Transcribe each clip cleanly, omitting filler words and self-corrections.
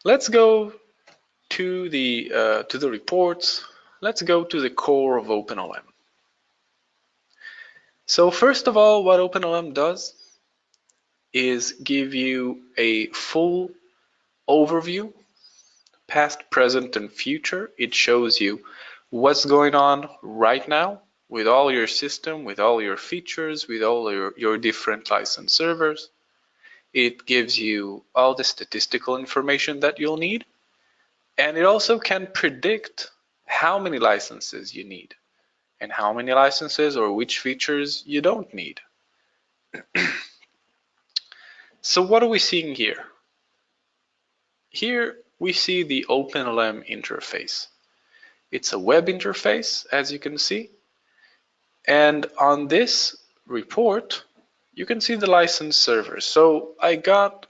Let's go to the reports. Let's go to the core of OpenLM. So first of all, what OpenLM does is give you a full overview, past, present, and future. It shows you what's going on right now with all your system, with all your features, with all your different license servers. It gives you all the statistical information that you'll need. And it also can predict how many licenses you need and how many licenses or which features you don't need. So what are we seeing here? Here we see the OpenLM interface. It's a web interface, as you can see. And on this report, you can see the license servers. So I got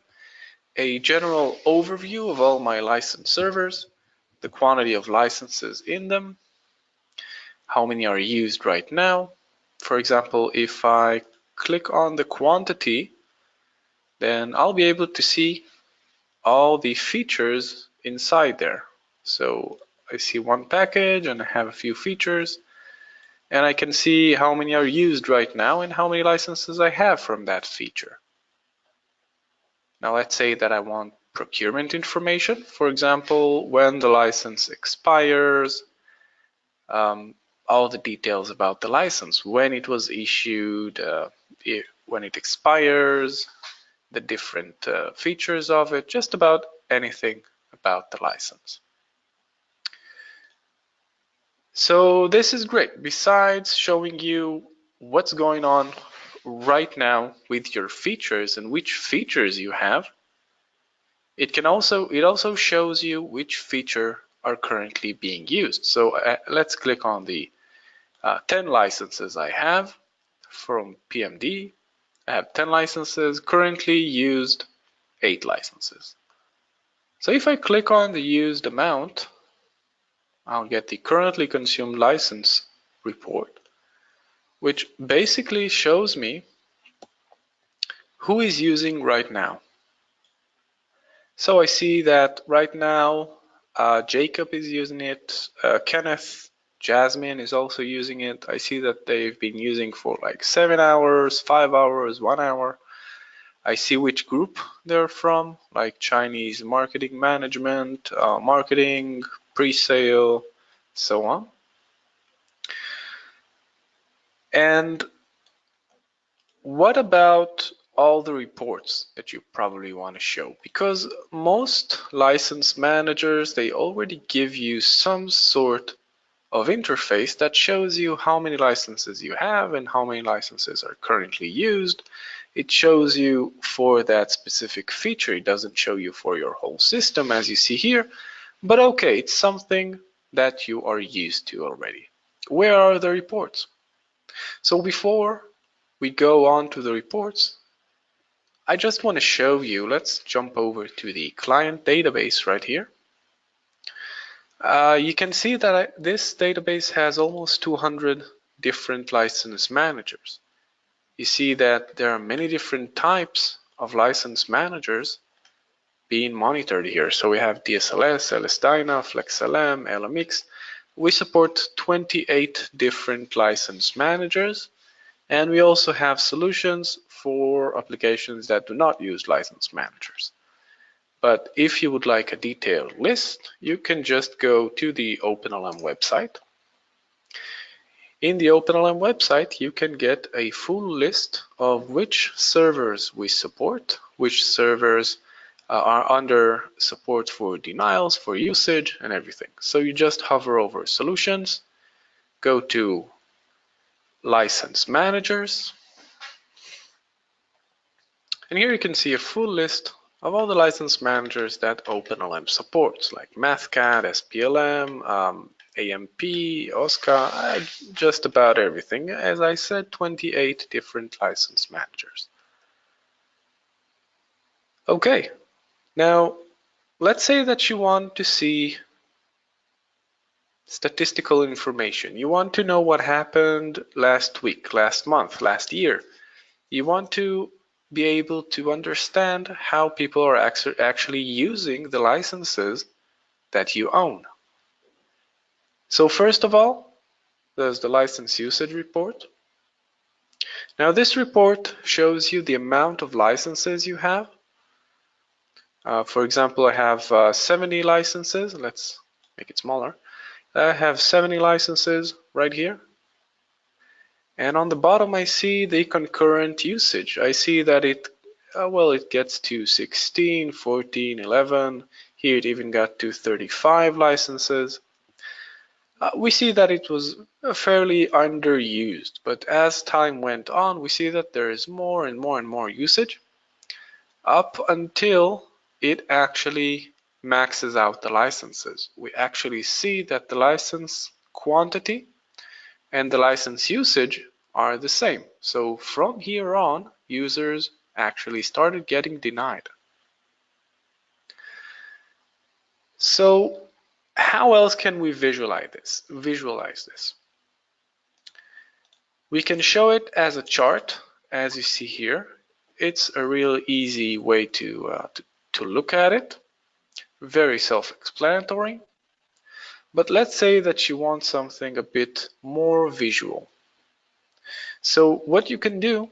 a general overview of all my license servers, the quantity of licenses in them, how many are used right now. For example, if I click on the quantity, then I'll be able to see all the features inside there. So I see one package and I have a few features, and I can see how many are used right now and how many licenses I have from that feature. Now let's say that I want procurement information, for example, when the license expires, all the details about the license, when it was issued, when it expires, the different features of it, just about anything about the license. So this is great. Besides showing you what's going on right now with your features and which features you have, it also shows you which feature are currently being used. So let's click on the 10 licenses I have from PMD. I have 10 licenses, currently used 8 licenses. So if I click on the used amount, I'll get the currently consumed license report, which basically shows me who is using right now. So I see that right now Jacob is using it, Kenneth, Jasmine is also using it. I see that they've been using for like 7 hours, 5 hours, 1 hour. I see which group they're from, like Chinese marketing management, marketing, pre-sale, so on. And what about all the reports that you probably want to show? Because most license managers, they already give you some sort of interface that shows you how many licenses you have and how many licenses are currently used. It shows you for that specific feature. It doesn't show you for your whole system as you see here, but okay, it's something that you are used to already. Where are the reports? So before we go on to the reports, I just want to show you, let's jump over to the client database right here. You can see that this database has almost 200 different license managers. You see that there are many different types of license managers being monitored here. So we have DSLS, LSDyna, FlexLM, LMX. We support 28 different license managers, and we also have solutions for applications that do not use license managers. But if you would like a detailed list, you can just go to the OpenLM website. In the OpenLM website, you can get a full list of which servers we support, which servers are under support for denials, for usage, and everything. So you just hover over Solutions, go to License Managers, and here you can see a full list of all the license managers that OpenLM supports, like MathCAD, SPLM, AMP, OSCA, just about everything. As I said, 28 different license managers. Okay, now let's say that you want to see statistical information. You want to know what happened last week, last month, last year. You want to be able to understand how people are actually using the licenses that you own. So first of all, there's the license usage report. Now this report shows you the amount of licenses you have. For example, I have 70 licenses. Let's make it smaller. I have 70 licenses right here. And on the bottom, I see the concurrent usage. I see that it gets to 16, 14, 11. Here it even got to 35 licenses. We see that it was fairly underused, but as time went on, we see that there is more and more and more usage up until it actually maxes out the licenses. We actually see that the license quantity and the license usage are the same. So from here on, users actually started getting denied. So how else can we visualize this? We can show it as a chart, as you see here. It's a real easy way to look at it. Very self-explanatory. But let's say that you want something a bit more visual. So what you can do,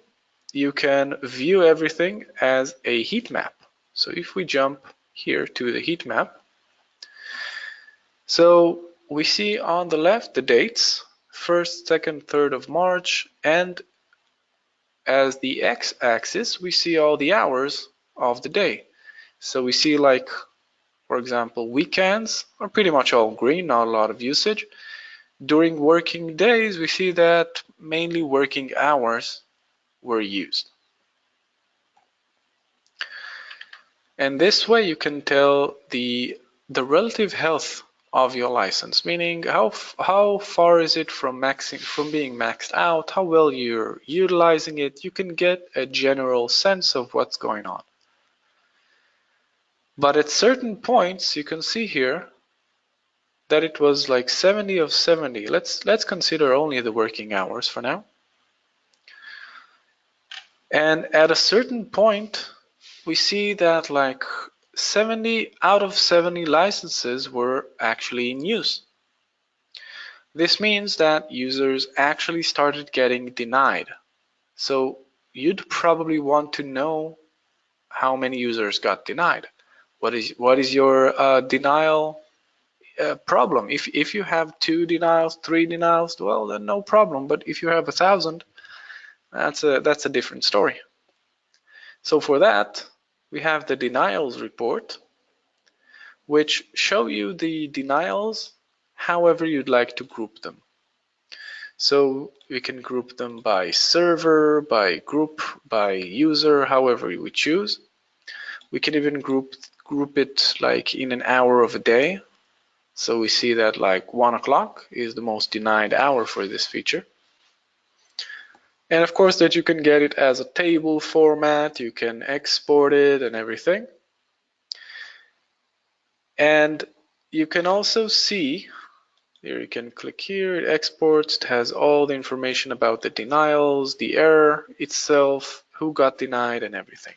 you can view everything as a heat map. So if we jump here to the heat map, so we see on the left the dates, 1st, 2nd, 3rd of March, and as the x-axis, we see all the hours of the day. So we see, like, for example, weekends are pretty much all green, not a lot of usage. During working days, we see that mainly working hours were used. And this way you can tell the relative health of your license, meaning how far is it from being maxed out, how well you're utilizing it. You can get a general sense of what's going on. But at certain points, you can see here that it was like 70 of 70. Let's consider only the working hours for now. And at a certain point, we see that like 70 out of 70 licenses were actually in use. This means that users actually started getting denied. So you'd probably want to know how many users got denied. What is your denial problem? If you have 2 denials, 3 denials, well, then no problem. But if you have 1,000, that's a different story. So for that, we have the denials report, which show you the denials however you'd like to group them. So we can group them by server, by group, by user, however we choose. We can even group it like in an hour of a day. So we see that like 1 o'clock is the most denied hour for this feature. And of course that you can get it as a table format, you can export it and everything. And you can also see, here you can click here, it exports, it has all the information about the denials, the error itself, who got denied and everything.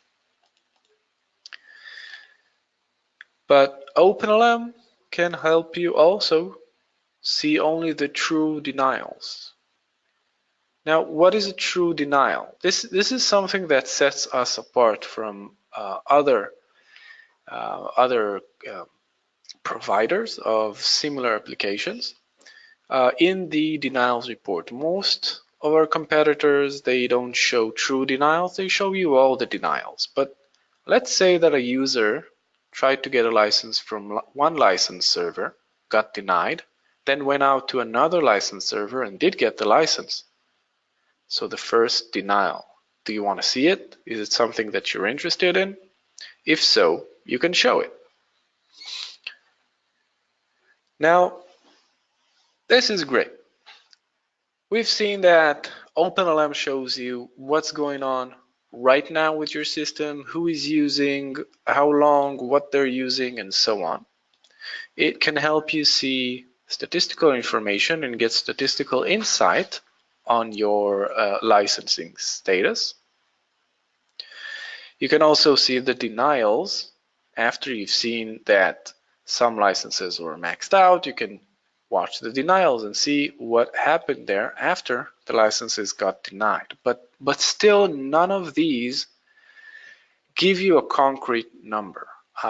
But OpenLM can help you also see only the true denials. Now, what is a true denial? This is something that sets us apart from other providers of similar applications. In the denials report, most of our competitors, they don't show true denials, they show you all the denials. But let's say that a user tried to get a license from one license server, got denied, then went out to another license server and did get the license. So the first denial, do you want to see it? Is it something that you're interested in? If so, you can show it. Now, this is great. We've seen that OpenLM shows you what's going on right now with your system, who is using, how long, what they're using, and so on. It can help you see statistical information and get statistical insight on your licensing status. You can also see the denials after you've seen that some licenses were maxed out. You can watch the denials and see what happened there after the licenses got denied. But still, none of these give you a concrete number.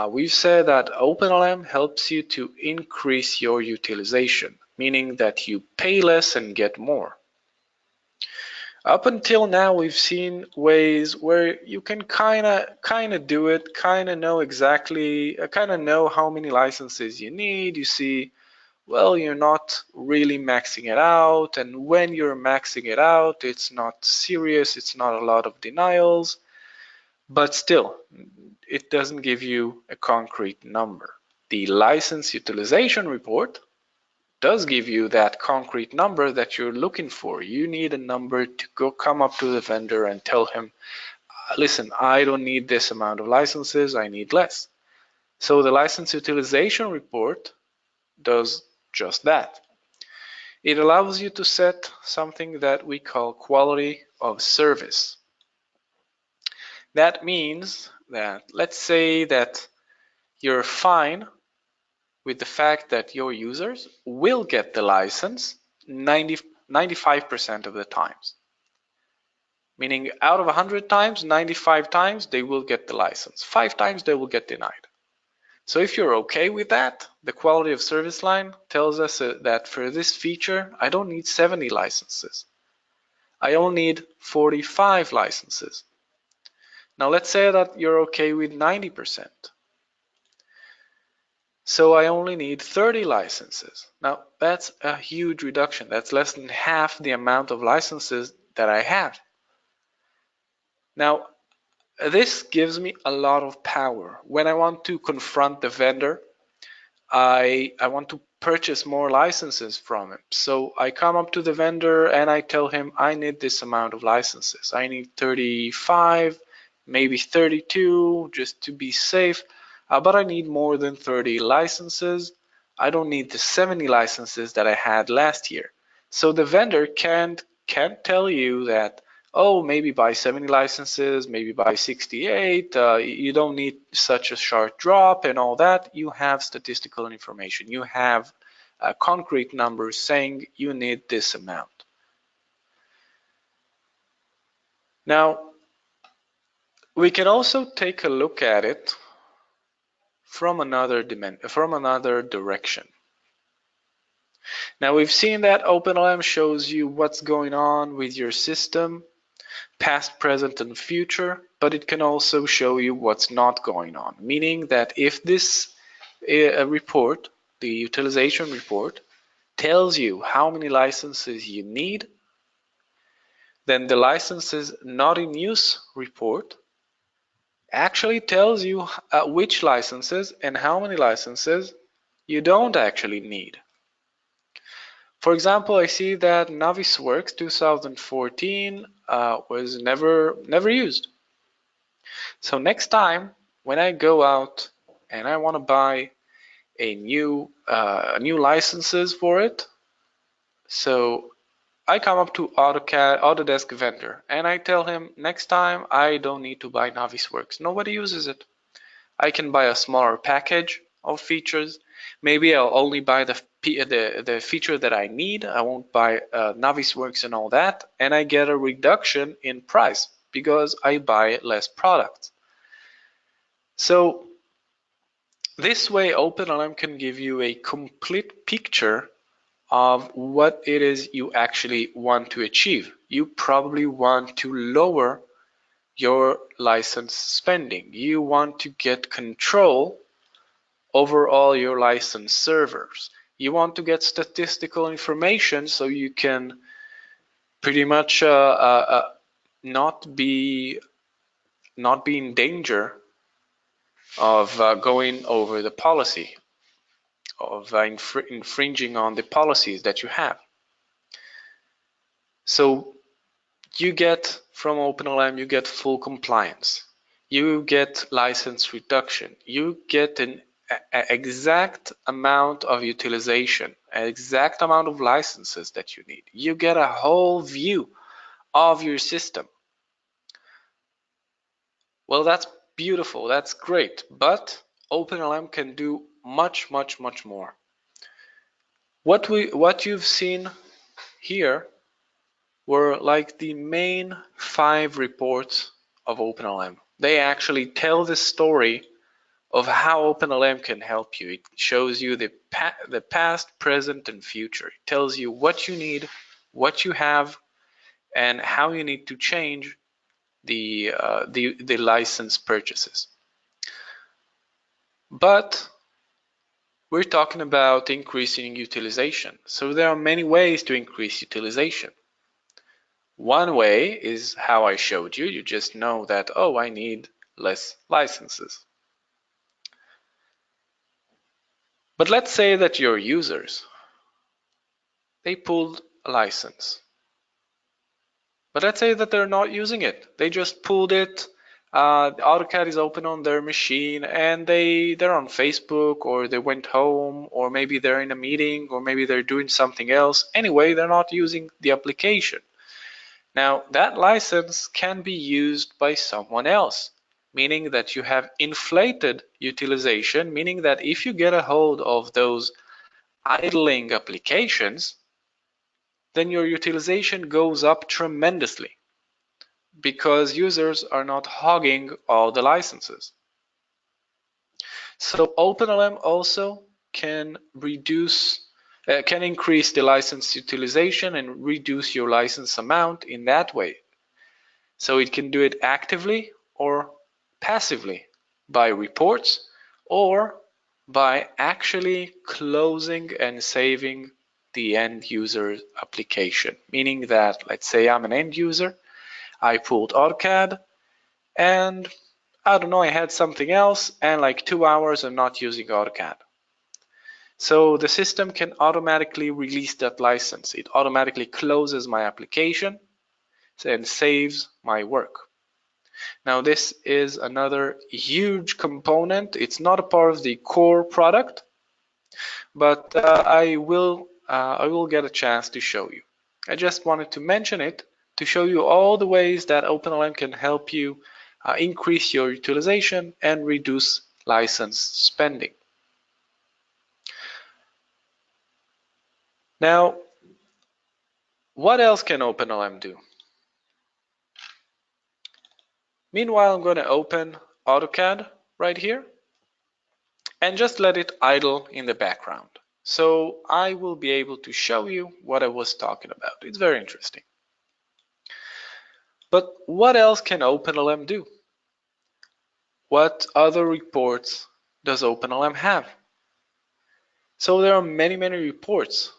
We've said that OpenLM helps you to increase your utilization, meaning that you pay less and get more. Up until now, we've seen ways where you can kind of do it, kind of know exactly, kind of know how many licenses you need. You see, well, you're not really maxing it out, and when you're maxing it out, it's not serious, it's not a lot of denials, but still, it doesn't give you a concrete number. The license utilization report does give you that concrete number that you're looking for. You need a number to go come up to the vendor and tell him, listen, I don't need this amount of licenses, I need less. So the license utilization report does just that. It allows you to set something that we call quality of service. That means that, let's say that you're fine with the fact that your users will get the license 95% of the times. Meaning out of 100 times, 95 times they will get the license. 5 times they will get denied. So if you're okay with that, the quality of service line tells us that for this feature, I don't need 70 licenses. I only need 45 licenses. Now let's say that you're okay with 90%. So I only need 30 licenses. Now that's a huge reduction. That's less than half the amount of licenses that I have. Now this gives me a lot of power. When I want to confront the vendor, I want to purchase more licenses from him. So I come up to the vendor and I tell him I need this amount of licenses. I need 35, maybe 32 just to be safe. But I need more than 30 licenses. I don't need the 70 licenses that I had last year. So the vendor can't tell you that, oh, maybe buy 70 licenses, maybe buy 68, you don't need such a sharp drop and all that. You have statistical information. You have concrete numbers saying you need this amount. Now, we can also take a look at it from another direction. Now we've seen that OpenLM shows you what's going on with your system, past, present, and future, but it can also show you what's not going on, meaning that if this report, the utilization report, tells you how many licenses you need, then the licenses not in use report actually tells you which licenses and how many licenses you don't actually need. For example, I see that Navisworks 2014 was never used. So next time when I go out and I want to buy a new licenses for it, so I come up to Autodesk vendor and I tell him next time I don't need to buy Navisworks. Nobody uses it. I can buy a smaller package of features. Maybe I'll only buy the feature that I need. I won't buy Navisworks and all that, and I get a reduction in price because I buy less products. So this way, OpenLM can give you a complete picture of what it is you actually want to achieve. You probably want to lower your license spending. You want to get control over all your license servers. You want to get statistical information so you can pretty much not be in danger of going over the policy, of infringing on the policies that you have. So you get from OpenLM, you get full compliance. You get license reduction. You get an exact amount of utilization, an exact amount of licenses that you need. You get a whole view of your system. Well, that's beautiful, that's great, but OpenLM can do much, much, much more. What you've seen here were like the main 5 reports of OpenLM. They actually tell the story of how OpenLM can help you. It shows you the past, present, and future. It tells you what you need, what you have, and how you need to change the license purchases. But we're talking about increasing utilization. So there are many ways to increase utilization. One way is how I showed you. You just know that, oh, I need less licenses. But let's say that your users, they pulled a license. But let's say that they're not using it. They just pulled it. AutoCAD is open on their machine and they're on Facebook, or they went home, or maybe they're in a meeting, or maybe they're doing something else. Anyway, they're not using the application. Now, that license can be used by someone else, meaning that you have inflated utilization, meaning that if you get a hold of those idling applications, then your utilization goes up tremendously because users are not hogging all the licenses. So OpenLM also can increase the license utilization and reduce your license amount in that way. So it can do it actively or passively by reports, or by actually closing and saving the end user application. Meaning that, let's say I'm an end user, I pulled AutoCAD, and I don't know, I had something else, and like 2 hours I'm not using AutoCAD. So the system can automatically release that license. It automatically closes my application and saves my work. Now this is another huge component. It's not a part of the core product, but I will get a chance to show you. I just wanted to mention it to show you all the ways that OpenLM can help you increase your utilization and reduce license spending. Now, what else can OpenLM do? Meanwhile, I'm going to open AutoCAD right here and just let it idle in the background. So I will be able to show you what I was talking about. It's very interesting. But what else can OpenLM do? What other reports does OpenLM have? So there are many reports.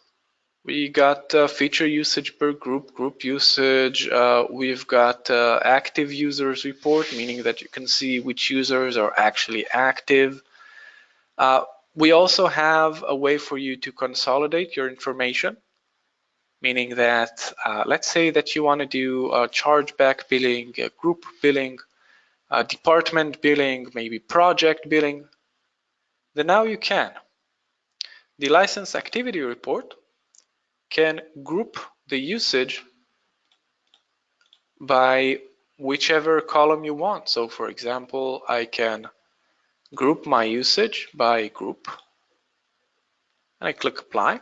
We got feature usage per group usage. We've got active users report, meaning that you can see which users are actually active. We also have a way for you to consolidate your information, meaning that let's say that you want to do chargeback billing, group billing, department billing, maybe project billing, then now you can. The license activity report can group the usage by whichever column you want. So for example, I can group my usage by group, and I click apply,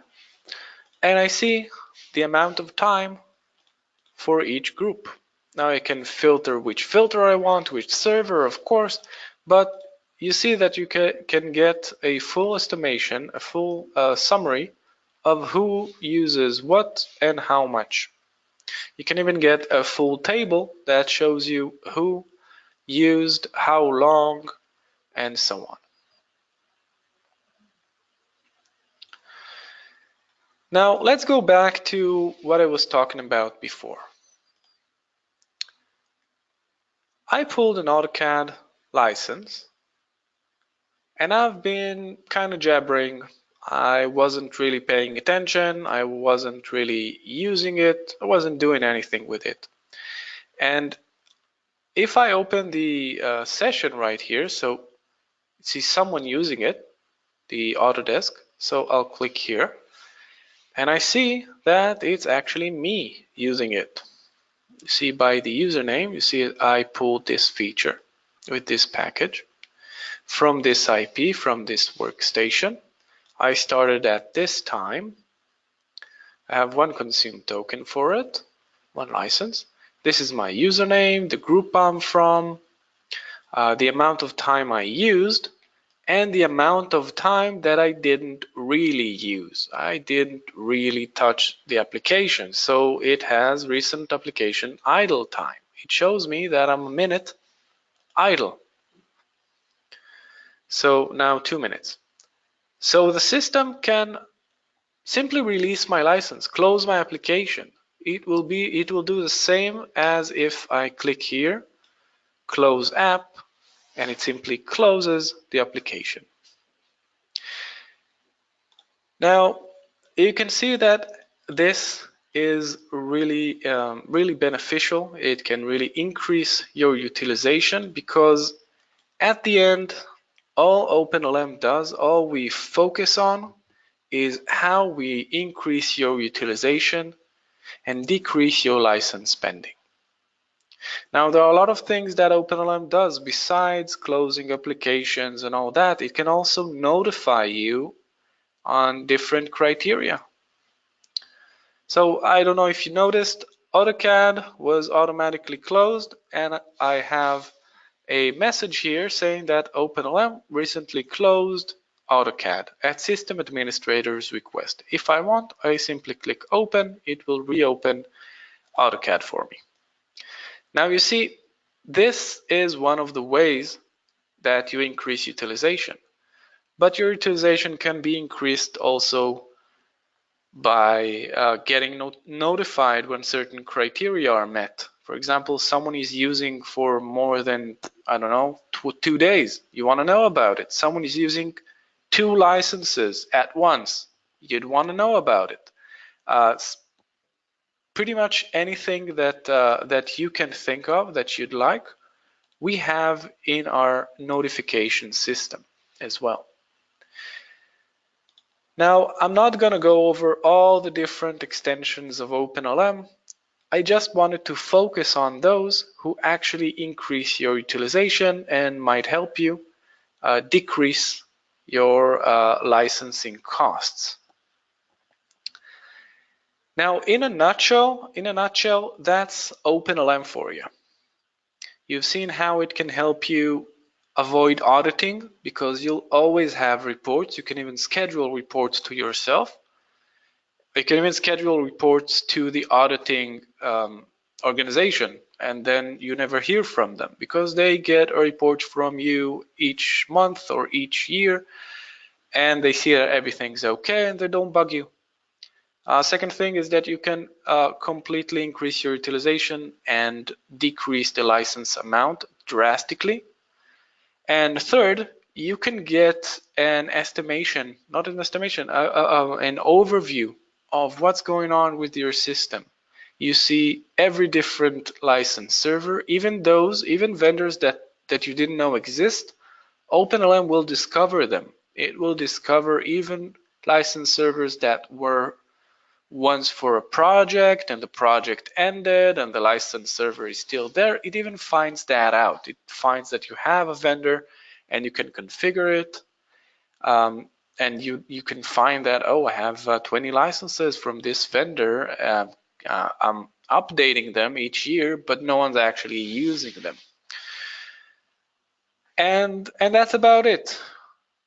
and I see the amount of time for each group. Now I can filter which filter I want, which server, of course, but you see that you can get a full estimation, a full summary of who uses what and how much. You can even get a full table that shows you who used, how long, and so on. Now let's go back to what I was talking about before. I pulled an AutoCAD license, and I've been kind of jabbering. I wasn't really paying attention. I wasn't really using it. I wasn't doing anything with it. And if I open the session right here, so see someone using it, the Autodesk. So I'll click here, and I see that it's actually me using it. You see by the username, you see I pulled this feature. with this package from this IP, from this workstation. I started at this time. I have one consume token for it, one license. This is my username, the group I'm from, the amount of time I used, and the amount of time that I didn't really use. I didn't really touch the application, so it has recent application idle time. It shows me that I'm a minute idle. So now 2 minutes. So the system can simply release my license, close my application. It will do the same as if I click here, close app, and it simply closes the application. Now, you can see that this is really, really beneficial. It can really increase your utilization because at the end, all OpenLM does, all we focus on is how we increase your utilization and decrease your license spending. Now, there are a lot of things that OpenLM does besides closing applications and all that. It can also notify you on different criteria. So I don't know if you noticed, AutoCAD was automatically closed, and I have a message here saying that OpenLM recently closed AutoCAD at system administrator's request. If I want, I simply click open, it will reopen AutoCAD for me. Now you see, this is one of the ways that you increase utilization, but your utilization can be increased also by getting notified when certain criteria are met. For example, someone is using for more than, I don't know, 2 days. You want to know about it. Someone is using 2 licenses at once. You'd want to know about it. Pretty much anything that you can think of that you'd like, we have in our notification system as well. Now, I'm not going to go over all the different extensions of OpenLM. I just wanted to focus on those who actually increase your utilization and might help you decrease your licensing costs. Now, in a nutshell, that's OpenLM for you. You've seen how it can help you avoid auditing because you'll always have reports. You can even schedule reports to yourself. You can even schedule reports to the auditing organization, and then you never hear from them because they get a report from you each month or each year, and they see that everything's okay and they don't bug you. Second thing is that you can completely increase your utilization and decrease the license amount drastically. And third, you can get an estimation, not an estimation, an overview of what's going on with your system. You see every different license server, even vendors that you didn't know exist, OpenLM will discover them. It will discover even license servers that were once for a project and the project ended and the license server is still there. It even finds that out. It finds that you have a vendor and you can configure it. And you can find that, oh, I have 20 licenses from this vendor. I'm updating them each year, but no one's actually using them. And that's about it.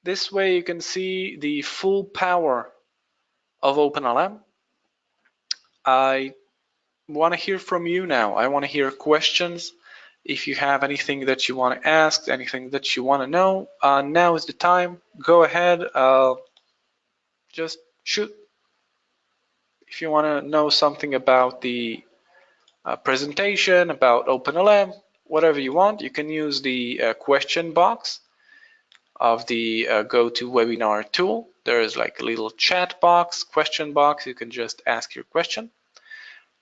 This way you can see the full power of OpenLM. I want to hear from you now. I want to hear questions. If you have anything that you want to ask, anything that you want to know, now is the time. Go ahead, just shoot. If you want to know something about the presentation, about OpenLM, whatever you want, you can use the question box of the GoToWebinar tool. There is like a little chat box, question box. You can just ask your question.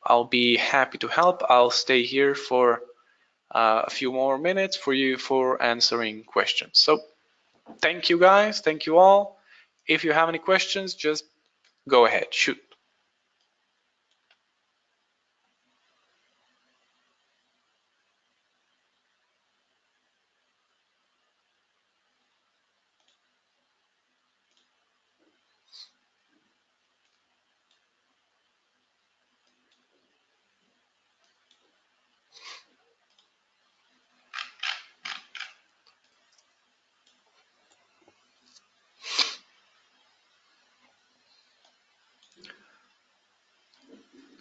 I'll be happy to help. I'll stay here for a few more minutes for you for answering questions. So thank you guys. Thank you all. If you have any questions, just go ahead, shoot.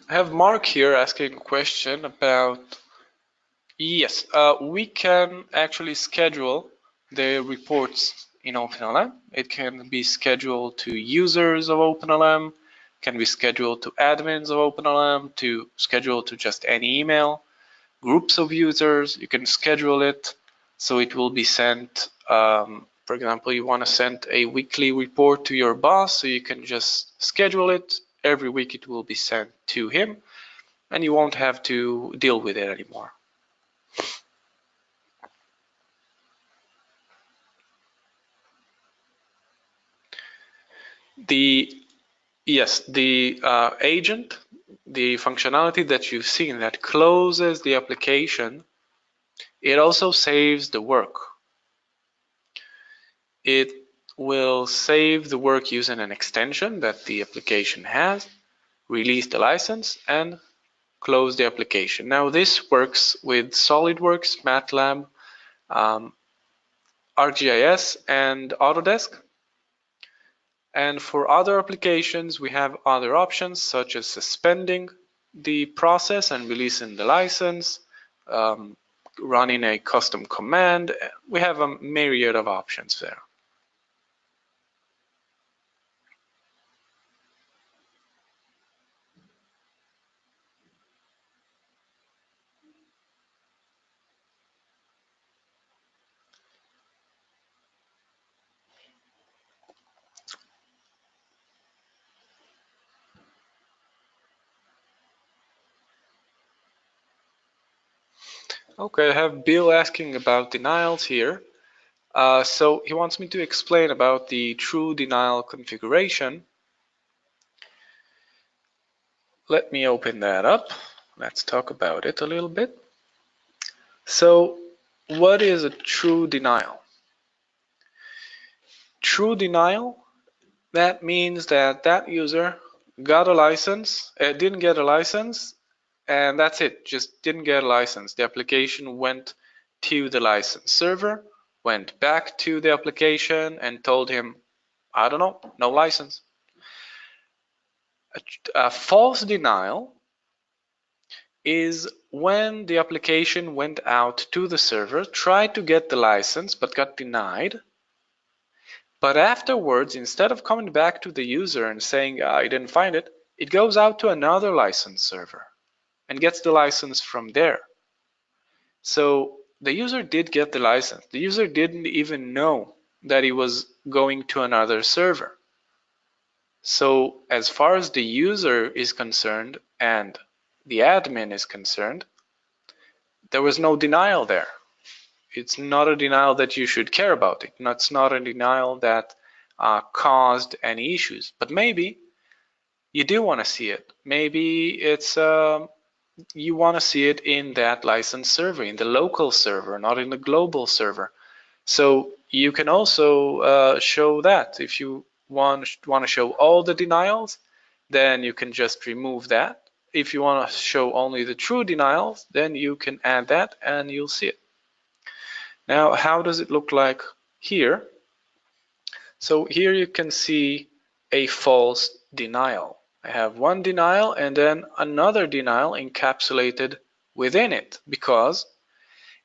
I have Mark here asking a question about, yes, we can actually schedule the reports in OpenLM. It can be scheduled to users of OpenLM, can be scheduled to admins of OpenLM, to schedule to just any email, groups of users. You can schedule it so it will be sent. For example, you want to send a weekly report to your boss, so you can just schedule it. Every week it will be sent to him, and you won't have to deal with it anymore. Yes, the agent, the functionality that you've seen that closes the application, it also saves the work. It will save the work using an extension that the application has, release the license, and close the application. Now this works with SolidWorks, MATLAB, ArcGIS, and Autodesk. And for other applications, we have other options such as suspending the process and releasing the license, running a custom command. We have a myriad of options there. Okay, I have Bill asking about denials here. So he wants me to explain about the true denial configuration. Let me open that up. Let's talk about it a little bit. So what is a true denial? True denial, that means that that user got a license, didn't get a license, and that's it, just didn't get a license. The application went to the license server, went back to the application and told him, I don't know, no license. A false denial is when the application went out to the server, tried to get the license, but got denied. But afterwards, instead of coming back to the user and saying, I didn't find it, it goes out to another license server and gets the license from there. So the user did get the license. The user didn't even know that he was going to another server. So as far as the user is concerned and the admin is concerned, there was no denial there. It's not a denial that you should care about. It's not a denial that caused any issues. But maybe you do want to see it. Maybe it's you want to see it in that license server, in the local server, not in the global server. So you can also show that. If you want to show all the denials, then you can just remove that. If you want to show only the true denials, then you can add that and you'll see it. Now, how does it look like here? So here you can see a false denial. I have one denial and then another denial encapsulated within it because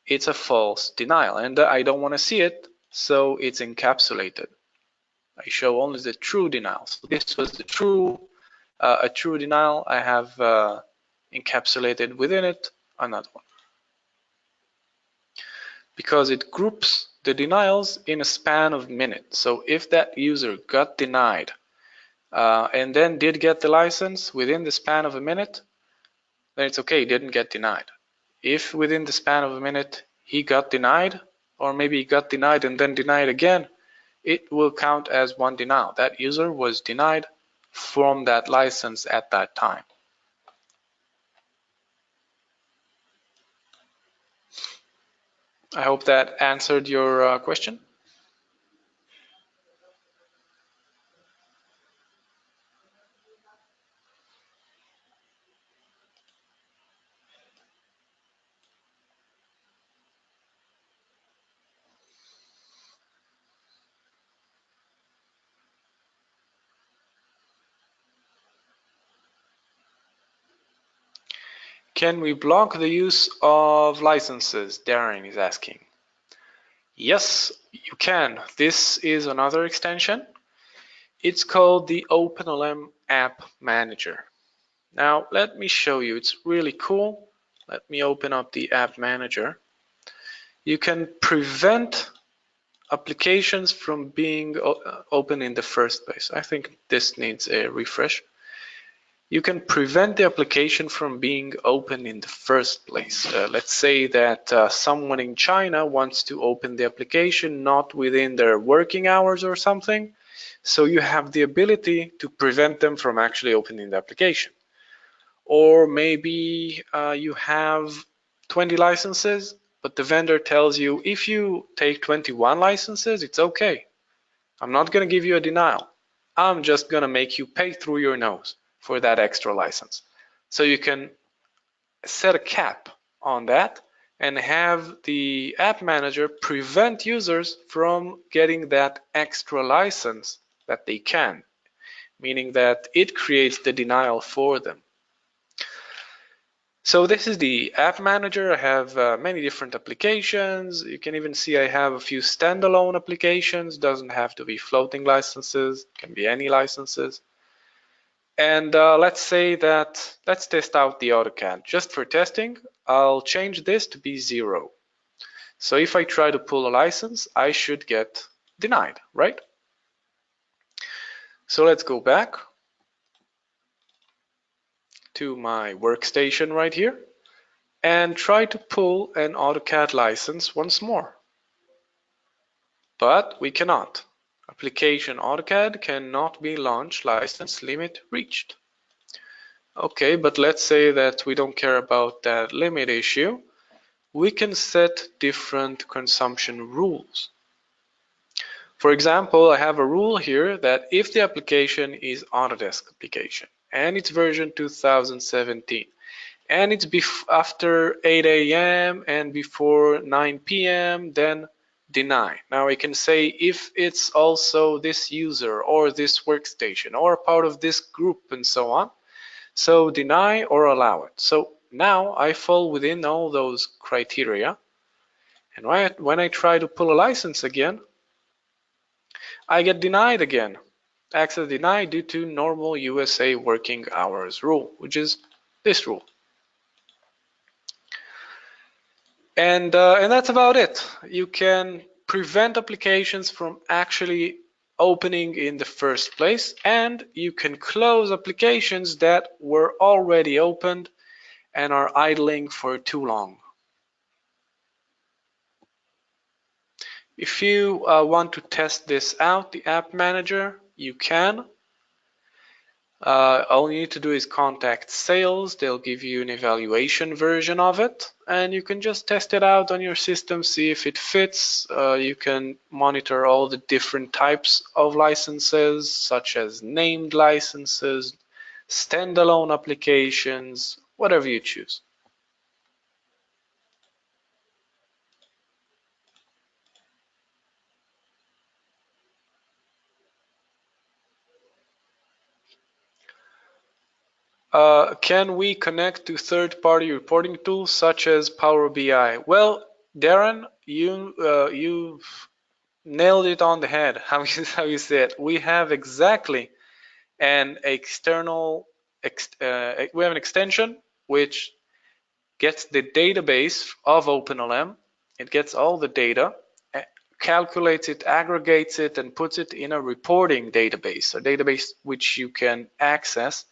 it's a false denial and I don't want to see it, so it's encapsulated. I show only the true denial. So this was the a true denial. I have encapsulated within it another one, because it groups the denials in a span of minutes. So if that user got denied and then did get the license within the span of a minute, then it's okay, didn't get denied. If within the span of a minute he got denied, or maybe he got denied and then denied again, it will count as one denial. That user was denied from that license at that time. I hope that answered your question. Can we block the use of licenses? Darren is asking. Yes, you can. This is another extension. It's called the OpenLM App Manager. Now, let me show you. It's really cool. Let me open up the App Manager. You can prevent applications from being open in the first place. I think this needs a refresh. You can prevent the application from being open in the first place. Let's say that someone in China wants to open the application not within their working hours or something. So you have the ability to prevent them from actually opening the application. Or maybe you have 20 licenses, but the vendor tells you if you take 21 licenses, it's okay. I'm not going to give you a denial. I'm just going to make you pay through your nose for that extra license. So you can set a cap on that and have the app manager prevent users from getting that extra license that they can, meaning that it creates the denial for them. So this is the app manager. I have many different applications. You can even see I have a few standalone applications. Doesn't have to be floating licenses, can be any licenses. And let's test out the AutoCAD. Just for testing, I'll change this to be 0. So if I try to pull a license, I should get denied, right? So let's go back to my workstation right here and try to pull an AutoCAD license once more. But we cannot. Application AutoCAD cannot be launched, license limit reached. Okay, but let's say that we don't care about that limit issue. We can set different consumption rules. For example, I have a rule here that if the application is Autodesk application and it's version 2017 and it's after 8 a.m. and before 9 p.m., then deny. Now I can say if it's also this user or this workstation or part of this group and so on, so deny or allow it. So now I fall within all those criteria, and when I try to pull a license again, I get denied again. Access denied due to normal USA working hours rule, which is this rule. And that's about it. You can prevent applications from actually opening in the first place, and you can close applications that were already opened and are idling for too long. If you want to test this out, the app manager, you can. All you need to do is contact sales. They'll give you an evaluation version of it, and you can just test it out on your system, see if it fits. You can monitor all the different types of licenses, such as named licenses, standalone applications, whatever you choose. Can we connect to third-party reporting tools such as Power BI? Well, Darren, you nailed it on the head. How you said. We have exactly an external. We have an extension which gets the database of OpenLM. It gets all the data, calculates it, aggregates it, and puts it in a reporting database, a database which you can access.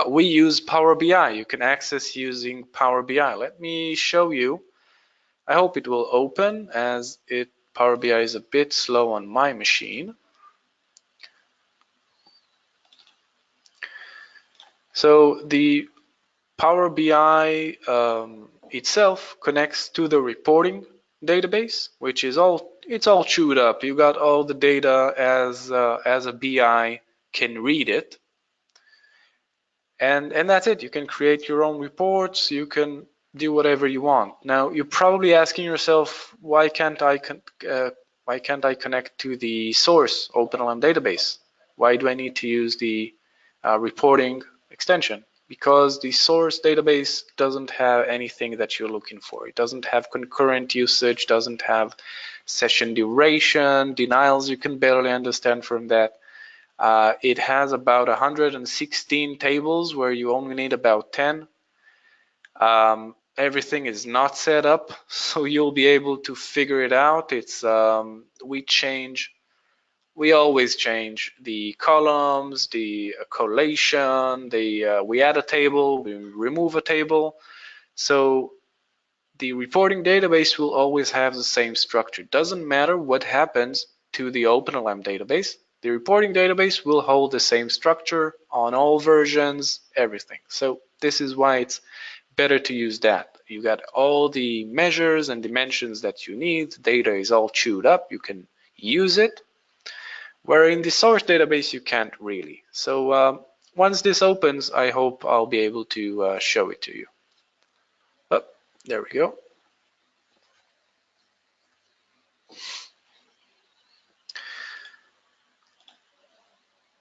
We use Power BI. You can access using Power BI. Let me show you. I hope it will open, as Power BI is a bit slow on my machine. So the Power BI itself connects to the reporting database, which is it's all chewed up. You got all the data as a BI can read it. And that's it. You can create your own reports. You can do whatever you want. Now you're probably asking yourself, why can't I connect to the source OpenLM database? Why do I need to use the reporting extension? because the source database doesn't have anything that you're looking for. It doesn't have concurrent usage, doesn't have session duration, denials you can barely understand from that. It has about 116 tables where you only need about 10. Everything is not set up, so you'll be able to figure it out. It's we always change the columns, the collation, we add a table, we remove a table. So the reporting database will always have the same structure. Doesn't matter what happens to the OpenLM database. The reporting database will hold the same structure on all versions, everything. So this is why it's better to use that. You got all the measures and dimensions that you need. Data is all chewed up. You can use it. Where in the source database, you can't really. So once this opens, I hope I'll be able to show it to you. Oh, there we go.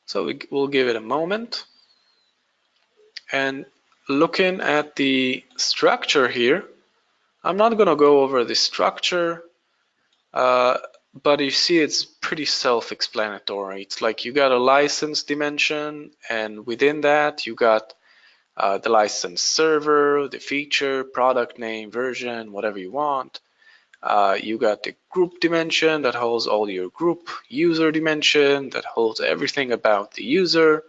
So we'll give it a moment. And looking at the structure here, I'm not going to go over the structure, but you see it's pretty self-explanatory. It's like you got a license dimension, and within that you got the license server, the feature, product name, version, whatever you want. You got the group dimension that holds all your group, user dimension that holds everything about the user,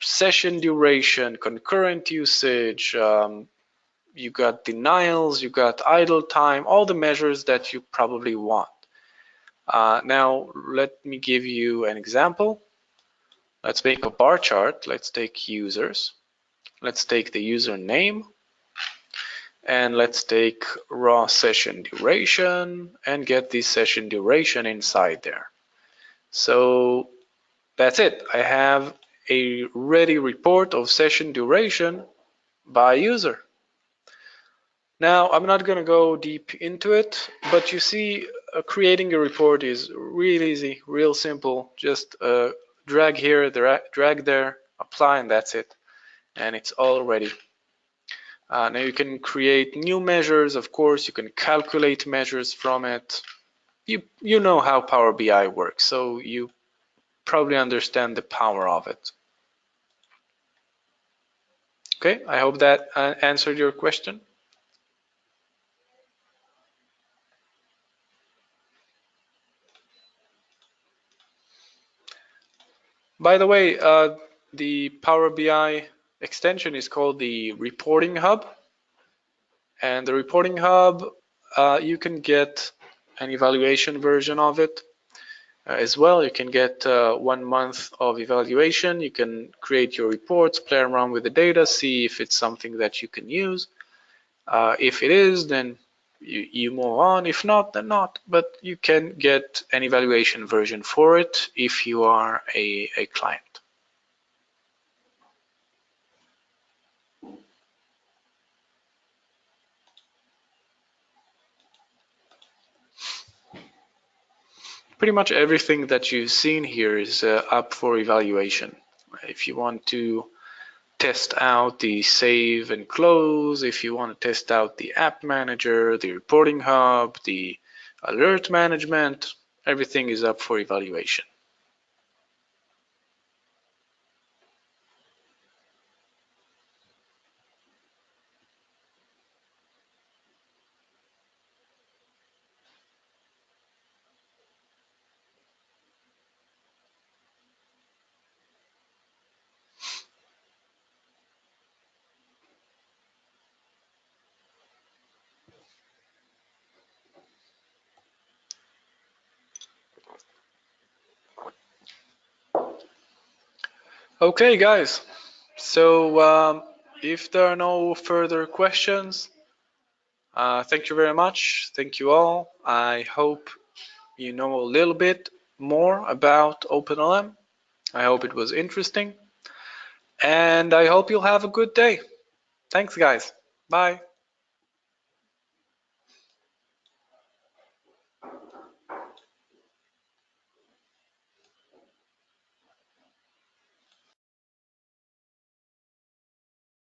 session duration, concurrent usage, you got denials, you got idle time, all the measures that you probably want. Now, let me give you an example. Let's make a bar chart. Let's take users. Let's take the username. And let's take raw session duration and get the session duration inside there. So that's it. I have a ready report of session duration by user. Now, I'm not going to go deep into it, but you see creating a report is real easy, real simple. Just drag here, drag there, apply, and that's it. And it's all ready. Now you can create new measures, of course. You can calculate measures from it. You know how Power BI works, so you probably understand the power of it. Okay, I hope that answered your question. By the way, the Power BI extension is called the Reporting Hub. And the Reporting Hub, you can get an evaluation version of it as well. You can get 1 month of evaluation. You can create your reports, play around with the data, see if it's something that you can use. If it is, then you move on. If not, then not. But you can get an evaluation version for it if you are a client. Pretty much everything that you've seen here is up for evaluation. If you want to test out the save and close, if you want to test out the app manager, the reporting hub, the alert management, everything is up for evaluation. Okay, guys. So if there are no further questions, thank you very much. Thank you all. I hope you know a little bit more about OpenLM. I hope it was interesting. And I hope you'll have a good day. Thanks, guys. Bye.